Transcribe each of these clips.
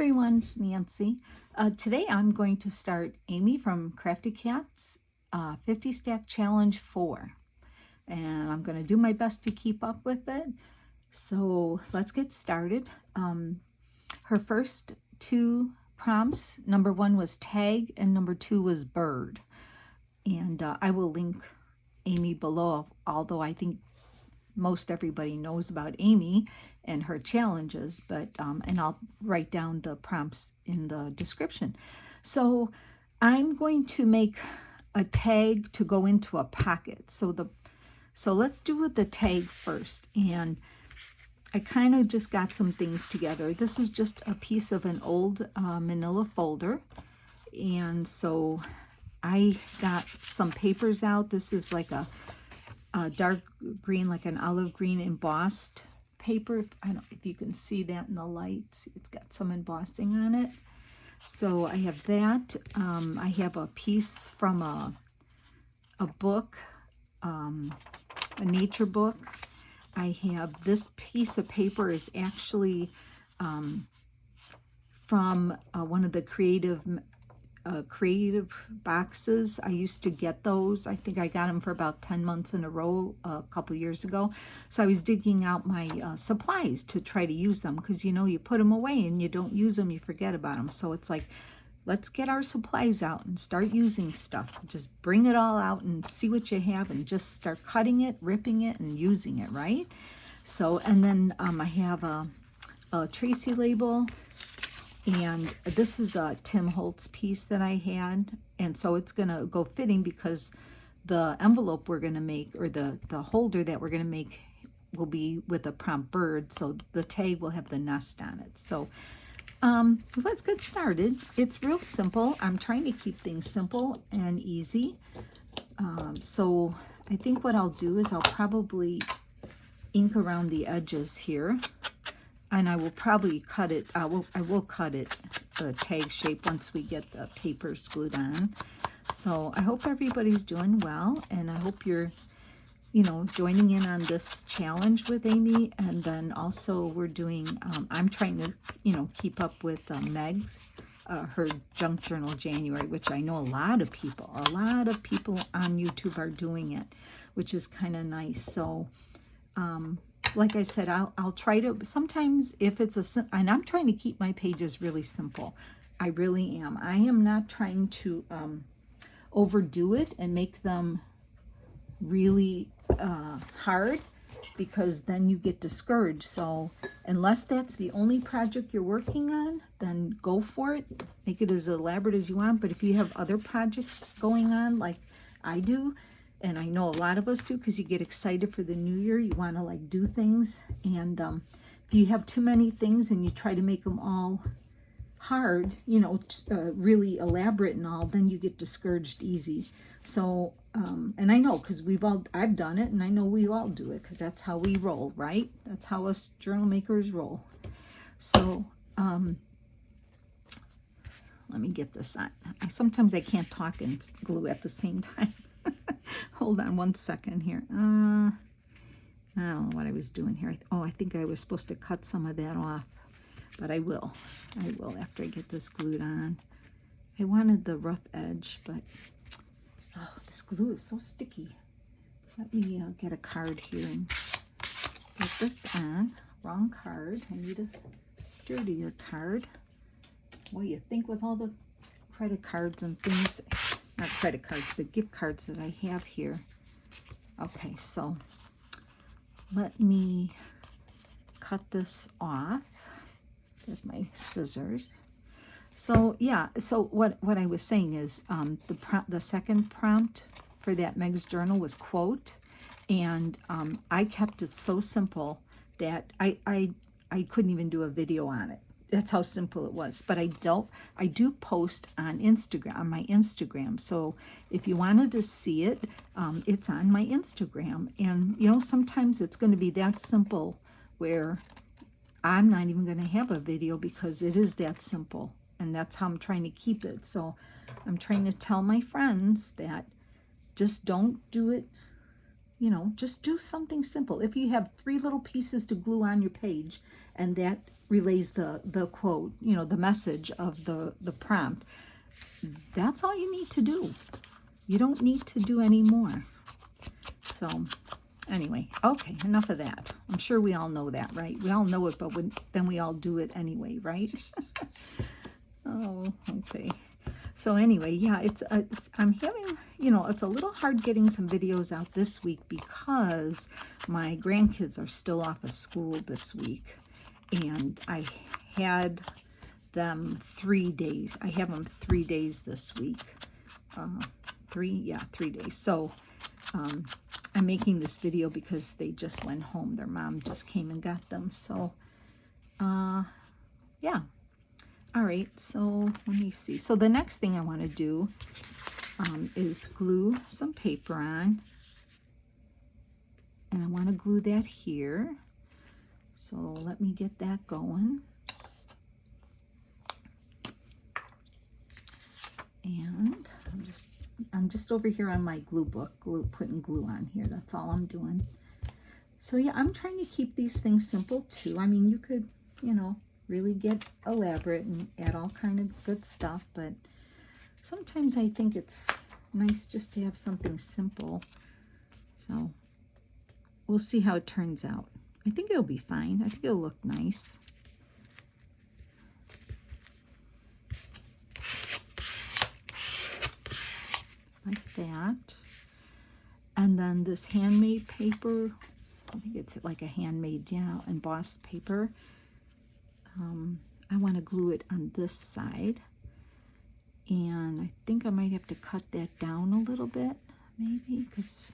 everyone, it's Nancy. Today I'm going to start Amy from Crafty Cats 50 Stack Challenge 4. And I'm going to do my best to keep up with it. So let's get started. Her first two prompts, number 1 was tag and number 2 was bird. And I will link Amy below, although I think most everybody knows about Amy and her challenges, but and I'll write down the prompts in the description. So I'm going to make a tag to go into a pocket. So let's do the tag first. And I kind of just got some things together. This is just a piece of an old manila folder. And so I got some papers out. This is like a dark green, like an olive green embossed paper. I don't know if you can see that in the light. It's got some embossing on it. So I have that. I have a piece from a book, a nature book. I have this piece of paper is actually from one of the creative boxes. I used to get those. I think I got them for about 10 months in a row a couple years ago. So I was digging out my supplies to try to use them, because you put them away and you don't use them, you forget about them. So it's like, let's get our supplies out and start using stuff. Just bring it all out and see what you have and just start cutting it, ripping it, and using it, right? So, and then I have a Tracy label. And this is a Tim Holtz piece that I had. And so it's going to go fitting, because the envelope we're going to make, or the holder that we're going to make, will be with a prompt bird. So the tag will have the nest on it. So let's get started. It's real simple. I'm trying to keep things simple and easy. So I think what I'll do is I'll probably ink around the edges here. And I will probably cut it, I will cut it the tag shape once we get the papers glued on. So I hope everybody's doing well, and I hope you're, joining in on this challenge with Amy. And then also we're doing, I'm trying to, keep up with Meg's, her Junk Journal January, which I know a lot of people on YouTube are doing it, which is kind of nice. So, like I said, I'll try to, sometimes if it's and I'm trying to keep my pages really simple. I really am. I am not trying to overdo it and make them really hard, because then you get discouraged. So unless that's the only project you're working on, then go for it. Make it as elaborate as you want. But if you have other projects going on, like I do, and I know a lot of us do, because you get excited for the new year. You want to do things. And if you have too many things and you try to make them all hard, really elaborate and all, then you get discouraged easy. So, and I know, because I've done it, and I know we all do it, because that's how we roll, right? That's how us journal makers roll. So, let me get this on. Sometimes I can't talk and glue at the same time. Hold on one second here. I don't know what I was doing here. I think I was supposed to cut some of that off, but I will after I get this glued on. I wanted the rough edge, but this glue is so sticky. Let me get a card here and get this on. Wrong card. I need a sturdier card. What do you think with all the credit cards and things? Not credit cards, but gift cards that I have here. Okay, so let me cut this off with my scissors. So yeah, so what I was saying is the second prompt for that Meg's Journal was quote, and I kept it so simple that I couldn't even do a video on it. That's how simple it was. But I do post on Instagram, on my Instagram. So if you wanted to see it, it's on my Instagram. And sometimes it's going to be that simple where I'm not even going to have a video, because it is that simple. And that's how I'm trying to keep it. So I'm trying to tell my friends that just don't do it, just do something simple. If you have 3 little pieces to glue on your page, and that relays the quote, you know, the message of the prompt. That's all you need to do. You don't need to do any more. So anyway, okay, enough of that. I'm sure we all know that, right? We all know it, but then we all do it anyway, right? Oh, okay. So anyway, yeah, I'm having, you know, it's a little hard getting some videos out this week because my grandkids are still off of school this week, and I had them 3 days. I have them 3 days this week. 3 days. So I'm making this video because they just went home. Their mom just came and got them. So yeah. All right, so let me see. So the next thing I want to do is glue some paper on. And I want to glue that here. So let me get that going. And I'm just over here on my glue book, putting glue on here. That's all I'm doing. So yeah, I'm trying to keep these things simple too. I mean, you could, you know, really get elaborate and add all kind of good stuff, but sometimes I think it's nice just to have something simple. So we'll see how it turns out. I think it'll be fine. I think it'll look nice. Like that. And then this handmade paper, I think it's like a handmade, yeah, embossed paper. I want to glue it on this side, and I think I might have to cut that down a little bit, maybe, because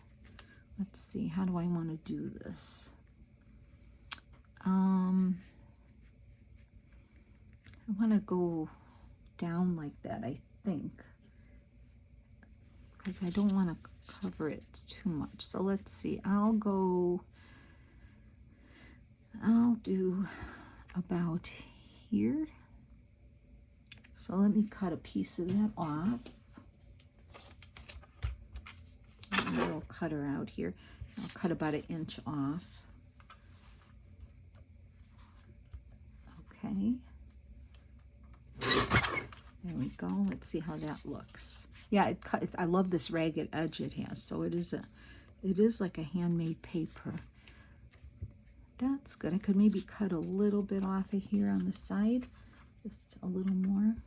let's see, how do I want to do this? I want to go down like that, I think, because I don't want to cover it too much. So let's see, I'll do about here. So let me cut a piece of that off. A little cutter out here. I'll cut about 1 inch off. Okay. There we go. Let's see how that looks. Yeah, I love this ragged edge it has. So it is like a handmade paper. That's good. I could maybe cut a little bit off of here on the side, just a little more.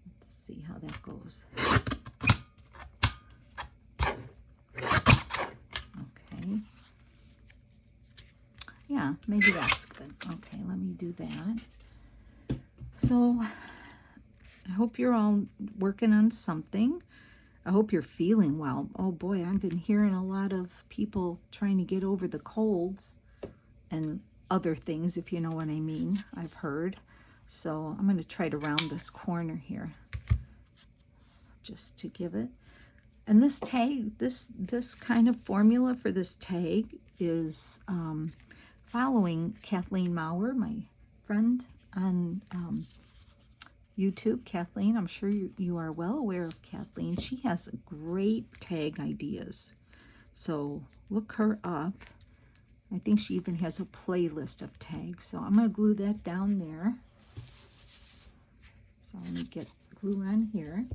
Let's see how that goes. Okay. Yeah, maybe that's good. Okay, let me do that. So I hope you're all working on something. I hope you're feeling well. Oh boy, I've been hearing a lot of people trying to get over the colds and other things, if you know what I mean, I've heard. So I'm going to try to round this corner here just to give it. And this tag, this kind of formula for this tag is following Kathleen Maurer, my friend on YouTube. Kathleen, I'm sure you are well aware of Kathleen. She has great tag ideas. So look her up. I think she even has a playlist of tags. So I'm going to glue that down there. So let me get glue on here.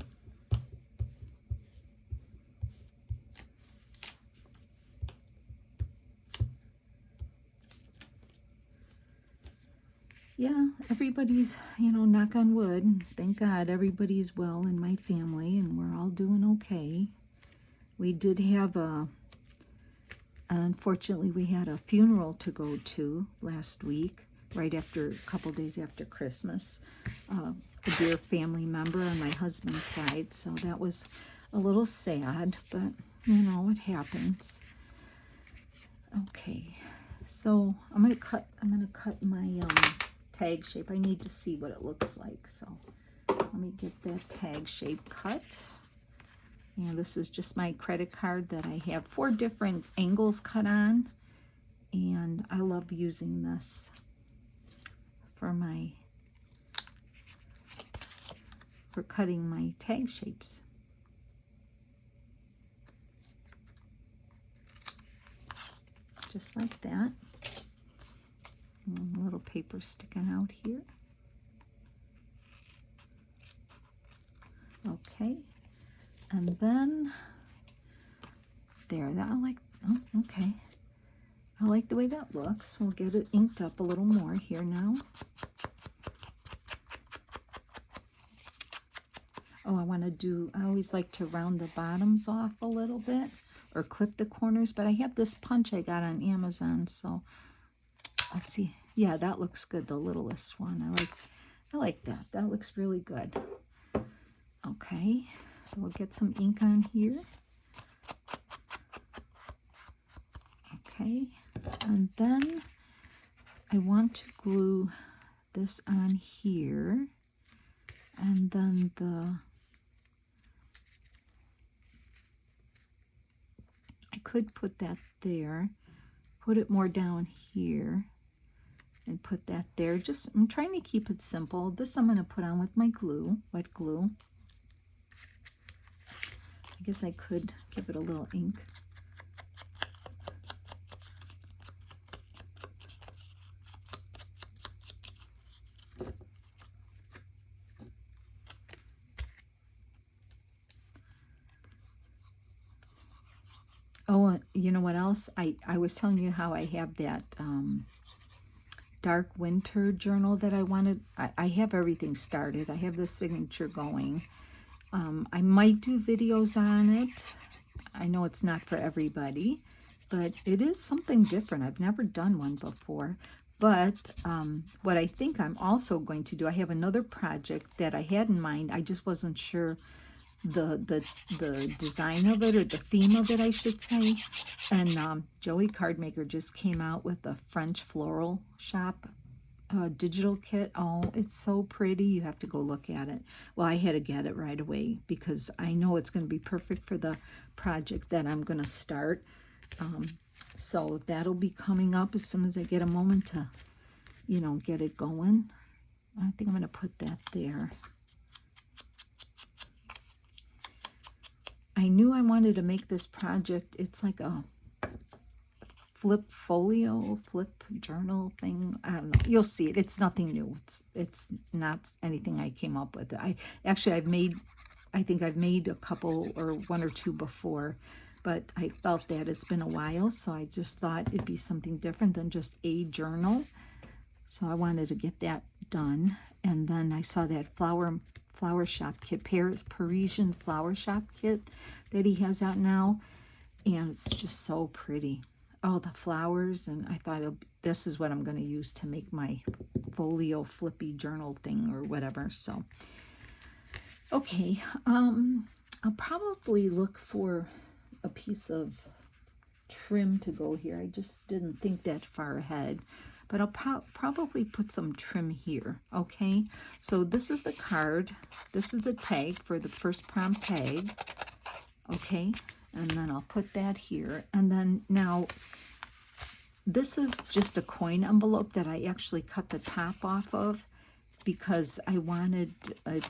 Yeah, everybody's, you know, knock on wood. Thank God everybody's well in my family and we're all doing okay. We did have unfortunately, we had a funeral to go to last week, right after, a couple days after Christmas. A dear family member on my husband's side, so that was a little sad, but, you know, it happens. Okay, so I'm gonna cut my tag shape. I need to see what it looks like, so let me get that tag shape cut. And this is just my credit card that I have 4 different angles cut on, and I love using this for cutting my tag shapes. Just like that. A little paper sticking out here. Okay, and then there, that I like, oh, okay. I like the way that looks. We'll get it inked up a little more here now. Oh, I always like to round the bottoms off a little bit or clip the corners, but I have this punch I got on Amazon, so let's see. Yeah, that looks good, the littlest one. I like that. That looks really good. Okay, so we'll get some ink on here. Okay, and then I want to glue this on here, and then I could put that there, put it more down here, and put that there. Just, I'm trying to keep it simple. This I'm going to put on with my glue, wet glue. I guess I could give it a little ink. Oh, you know what else? I was telling you how I have that dark winter journal that I wanted. I have everything started. I have the signature going. I might do videos on it. I know it's not for everybody, but it is something different. I've never done one before. But what I think I'm also going to do, I have another project that I had in mind. I just wasn't sure the design of it, or the theme of it, I should say. And Joey Cardmaker just came out with a French floral shop digital kit. Oh, it's so pretty. You have to go look at it. Well, I had to get it right away because I know it's going to be perfect for the project that I'm going to start. So that'll be coming up as soon as I get a moment to, get it going. I think I'm going to put that there. I knew I wanted to make this project. It's like a flip journal thing. I don't know. You'll see it. It's nothing new. It's not anything I came up with. I think I've made a couple or one or two before, but I felt that it's been a while, so I just thought it'd be something different than just a journal. So I wanted to get that done. And then I saw that flower shop kit, Parisian flower shop kit that he has out now, and it's just so pretty. Oh, the flowers, and I thought this is what I'm going to use to make my folio flippy journal thing or whatever. So okay, I'll probably look for a piece of trim to go here. I just didn't think that far ahead, but I'll probably put some trim here. Okay, so this is the card. This is the tag for the first prompt tag. Okay, and then I'll put that here. And then now, this is just a coin envelope that I actually cut the top off of because I wanted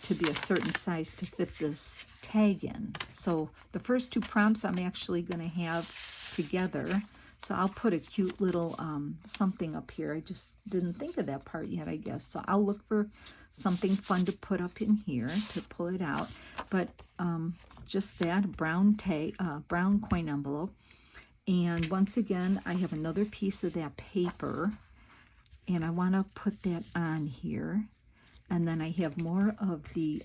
to be a certain size to fit this tag in. So the first two prompts I'm actually going to have together. So I'll put a cute little something up here. I just didn't think of that part yet, I guess. So I'll look for something fun to put up in here to pull it out. But just that brown coin envelope. And once again, I have another piece of that paper, and I want to put that on here. And then I have more of the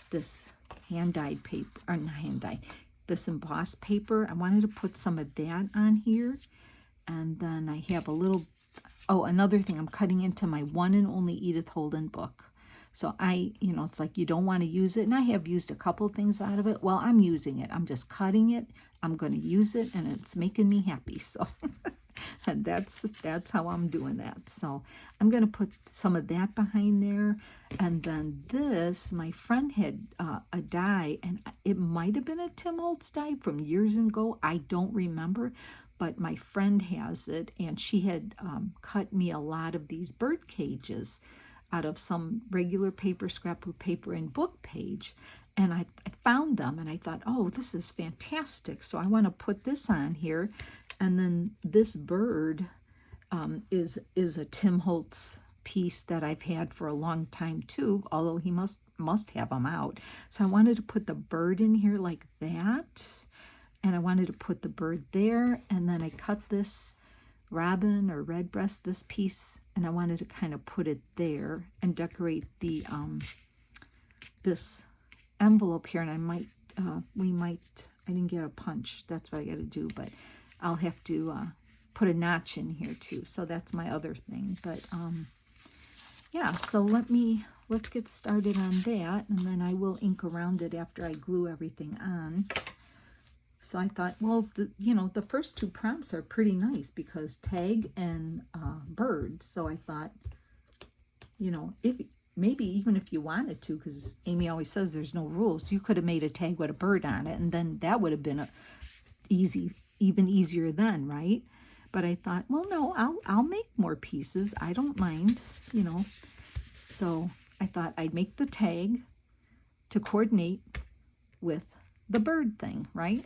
this hand-dyed paper, or not hand-dyed, this embossed paper. I wanted to put some of that on here. And then I have a little, another thing, I'm cutting into my one and only Edith Holden book. So it's like you don't want to use it. And I have used a couple things out of it. Well, I'm using it. I'm just cutting it. I'm going to use it, and it's making me happy. So and that's how I'm doing that. So I'm going to put some of that behind there. And then this, my friend had a die, and it might have been a Tim Holtz die from years ago. I don't remember, but my friend has it, and she had cut me a lot of these bird cages out of some regular paper, scrapbook paper, and book page. And I found them, and I thought, oh, this is fantastic. So I want to put this on here. And then this bird, is a Tim Holtz piece that I've had for a long time too, although he must have them out. So I wanted to put the bird in here like that, and I wanted to put the bird there, and then I cut this robin or redbreast, this piece, and I wanted to kind of put it there and decorate the this envelope here. And I might I didn't get a punch, that's what I got to do, but I'll have to put a notch in here too, so that's my other thing. But yeah, so let's get started on that, and then I will ink around it after I glue everything on. So I thought, well, the first two prompts are pretty nice because tag and bird. So I thought, if maybe even if you wanted to, because Amy always says there's no rules, you could have made a tag with a bird on it, and then that would have been even easier then, right? But I thought, well, no, I'll make more pieces. I don't mind, So I thought I'd make the tag to coordinate with the bird thing, right?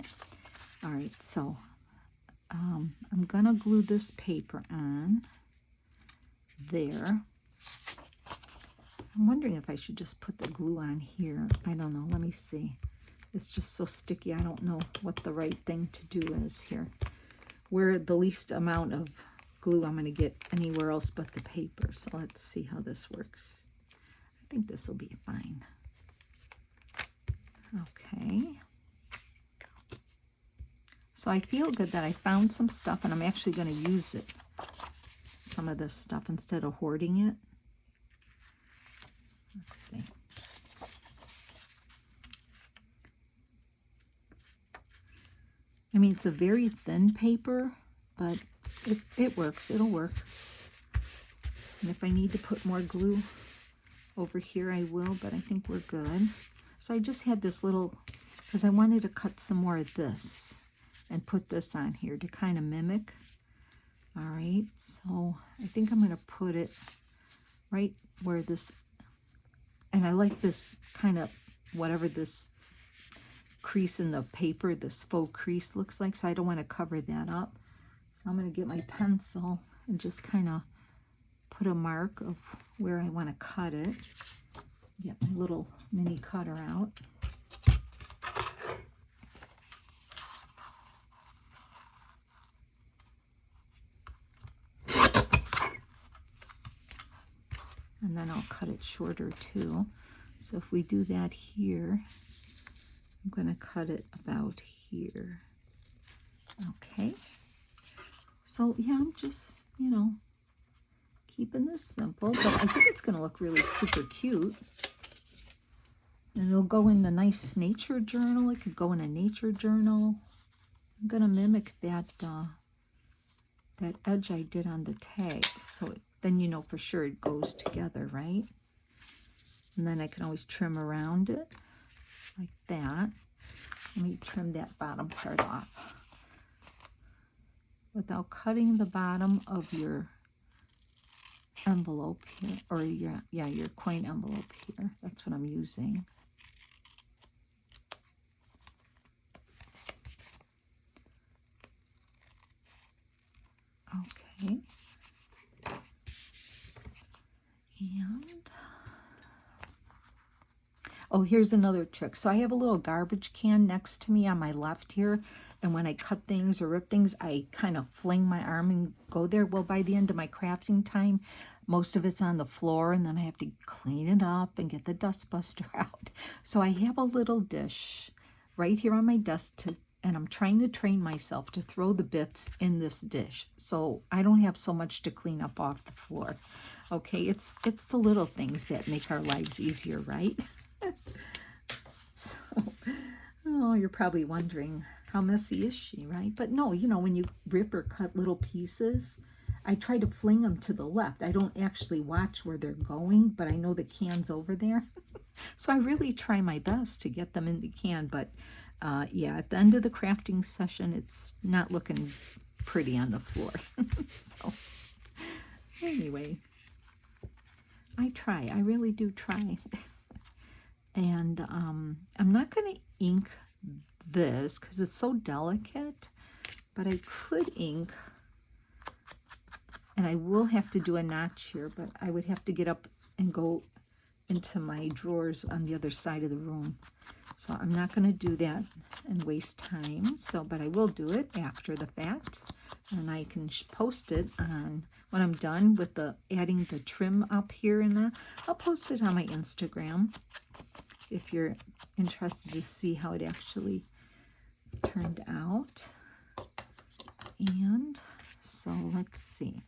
All right, so I'm gonna glue this paper on there. I'm wondering if I should just put the glue on here. I don't know, let me see. It's just so sticky, I don't know what the right thing to do is here. Where the least amount of glue I'm gonna get anywhere else but the paper. So let's see how this works. I think this will be fine. Okay. So I feel good that I found some stuff, and I'm actually going to use it, some of this stuff, instead of hoarding it. Let's see. I mean, it's a very thin paper, but it works. It'll work. And if I need to put more glue over here, I will, but I think we're good. So I just had this little, because I wanted to cut some more of this and put this on here to kind of mimic. All right, so I think I'm going to put it right where this, and I like this kind of, whatever this crease in the paper, this faux crease looks like, so I don't want to cover that up. So I'm going to get my pencil and just kind of put a mark of where I want to cut it. Get my little mini cutter out. And then I'll cut it shorter too. So if we do that here, I'm going to cut it about here. Okay. So yeah, I'm just, keeping this simple, but I think it's going to look really super cute. And it'll go in a nice nature journal. It could go in a nature journal. I'm going to mimic that that edge I did on the tag, so then you know for sure it goes together, right? And then I can always trim around it like that. Let me trim that bottom part off without cutting the bottom of your envelope here, or your coin envelope here. That's what I'm using. Okay. And oh, here's another trick. So I have a little garbage can next to me on my left here, and when I cut things or rip things, I kind of fling my arm and go there. Well, by the end of my crafting time, most of it's on the floor, and then I have to clean it up and get the dust buster out. So I have a little dish right here on my desk and I'm trying to train myself to throw the bits in this dish so I don't have so much to clean up off the floor. Okay, it's the little things that make our lives easier, right? So, oh, you're probably wondering, how messy is she, right? But no, when you rip or cut little pieces, I try to fling them to the left. I don't actually watch where they're going, but I know the can's over there. So I really try my best to get them in the can, but yeah, at the end of the crafting session, it's not looking pretty on the floor. So anyway, I try. I really do try. And I'm not going to ink this because it's so delicate, but I could ink And I will have to do a notch here, but I would have to get up and go into my drawers on the other side of the room. So I'm not going to do that and waste time. So, but I will do it after the fact, and I can post it on when I'm done with the adding the trim up here, and I'll post it on my Instagram if you're interested to see how it actually turned out. And so let's see.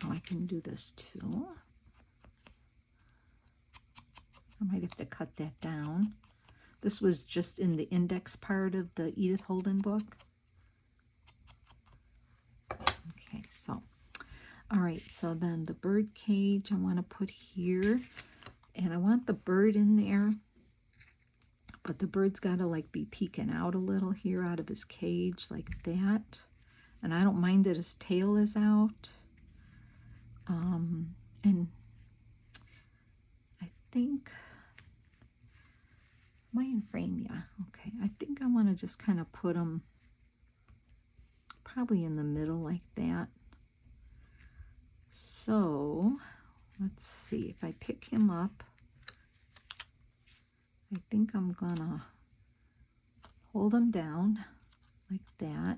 Oh, I can do this too. I might have to cut that down. This was just in the index part of the Edith Holden book. Okay, so, all right, so then the bird cage I want to put here. And I want the bird in there, but the bird's got to like be peeking out a little here out of his cage like that. And I don't mind that his tail is out. And I think, am I in frame? Yeah, okay. I think I want to just kind of put him probably in the middle like that. So let's see, if I pick him up, I think I'm gonna hold him down like that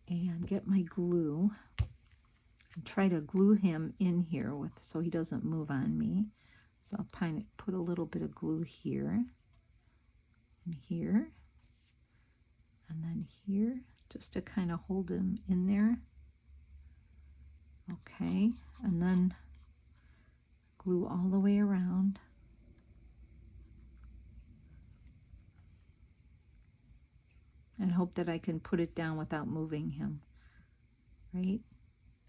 and get my glue and try to glue him in here with so he doesn't move on me. So I'll kind of put a little bit of glue here and here and then here just to kind of hold him in there. Okay, and then glue all the way around. And hope that I can put it down without moving him, right?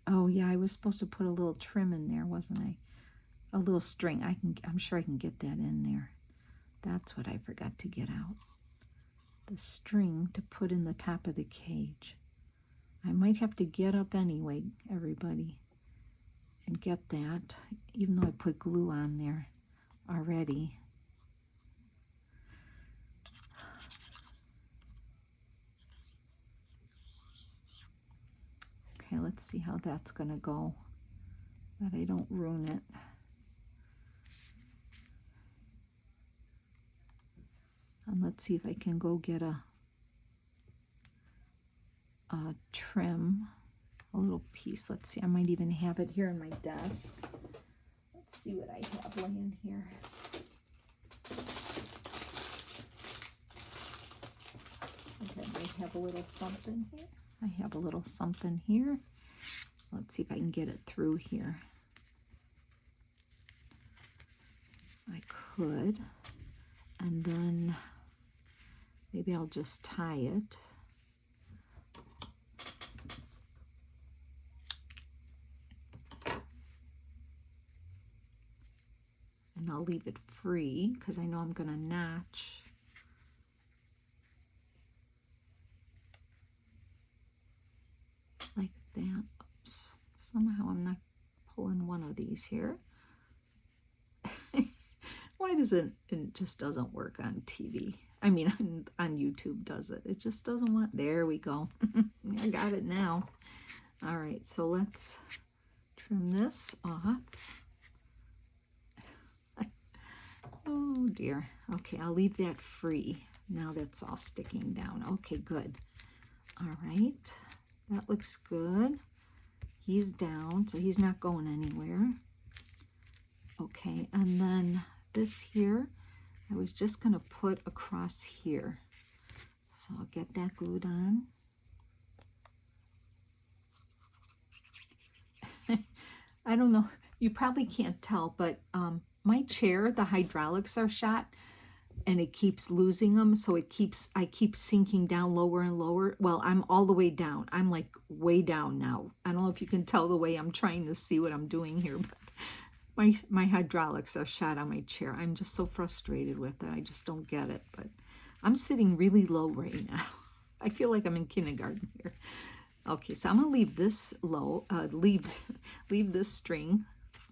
Oh yeah, I was supposed to put a little trim in there, wasn't I? A little string. I'm sure I can get that in there. That's what I forgot to get out. The string to put in the top of the cage. I might have to get up anyway, everybody, and get that, even though I put glue on there already. Okay, let's see how that's going to go, that I don't ruin it. And let's see if I can go get a trim, a little piece. Let's see, I might even have it here on my desk. Let's see what I have laying here. Okay, I might have a little something here. I have a little something here. Let's see if I can get it through here. I could. And then maybe I'll just tie it. And I'll leave it free because I know I'm going to notch. Like that. Oops. Somehow I'm not pulling one of these here. Why does it just doesn't work on TV? I mean, on YouTube does it. It just doesn't want, there we go. I got it now. All right, so let's trim this off. Oh dear. Okay, I'll leave that free. Now that's all sticking down. Okay, good. All right, that looks good. He's down, so he's not going anywhere. Okay, and then this here, I was just going to put across here. So I'll get that glued on. I don't know, you probably can't tell, but my chair, the hydraulics are shot and it keeps losing them. So I keep sinking down lower and lower. Well, I'm all the way down. I'm like way down now. I don't know if you can tell the way I'm trying to see what I'm doing here, but my hydraulics are shot on my chair. I'm just so frustrated with it. I just don't get it, but I'm sitting really low right now. I feel like I'm in kindergarten here. Okay, so I'm gonna leave this low, leave this string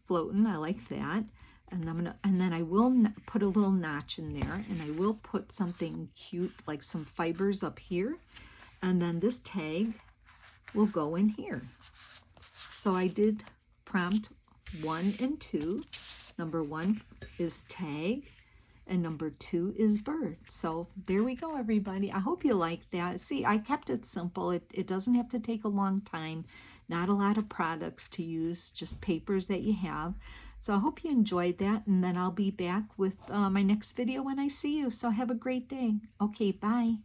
floating. I like that. And then I will put a little notch in there, and I will put something cute like some fibers up here, And then this tag will go in here. So I did prompt 1 and 2. Number 1 is tag, and number 2 is bird. So there we go, everybody. I hope you like that. See, I kept it simple. It doesn't have to take a long time. Not a lot of products to use, just papers that you have. So I hope you enjoyed that, and then I'll be back with my next video when I see you. So have a great day. Okay, bye.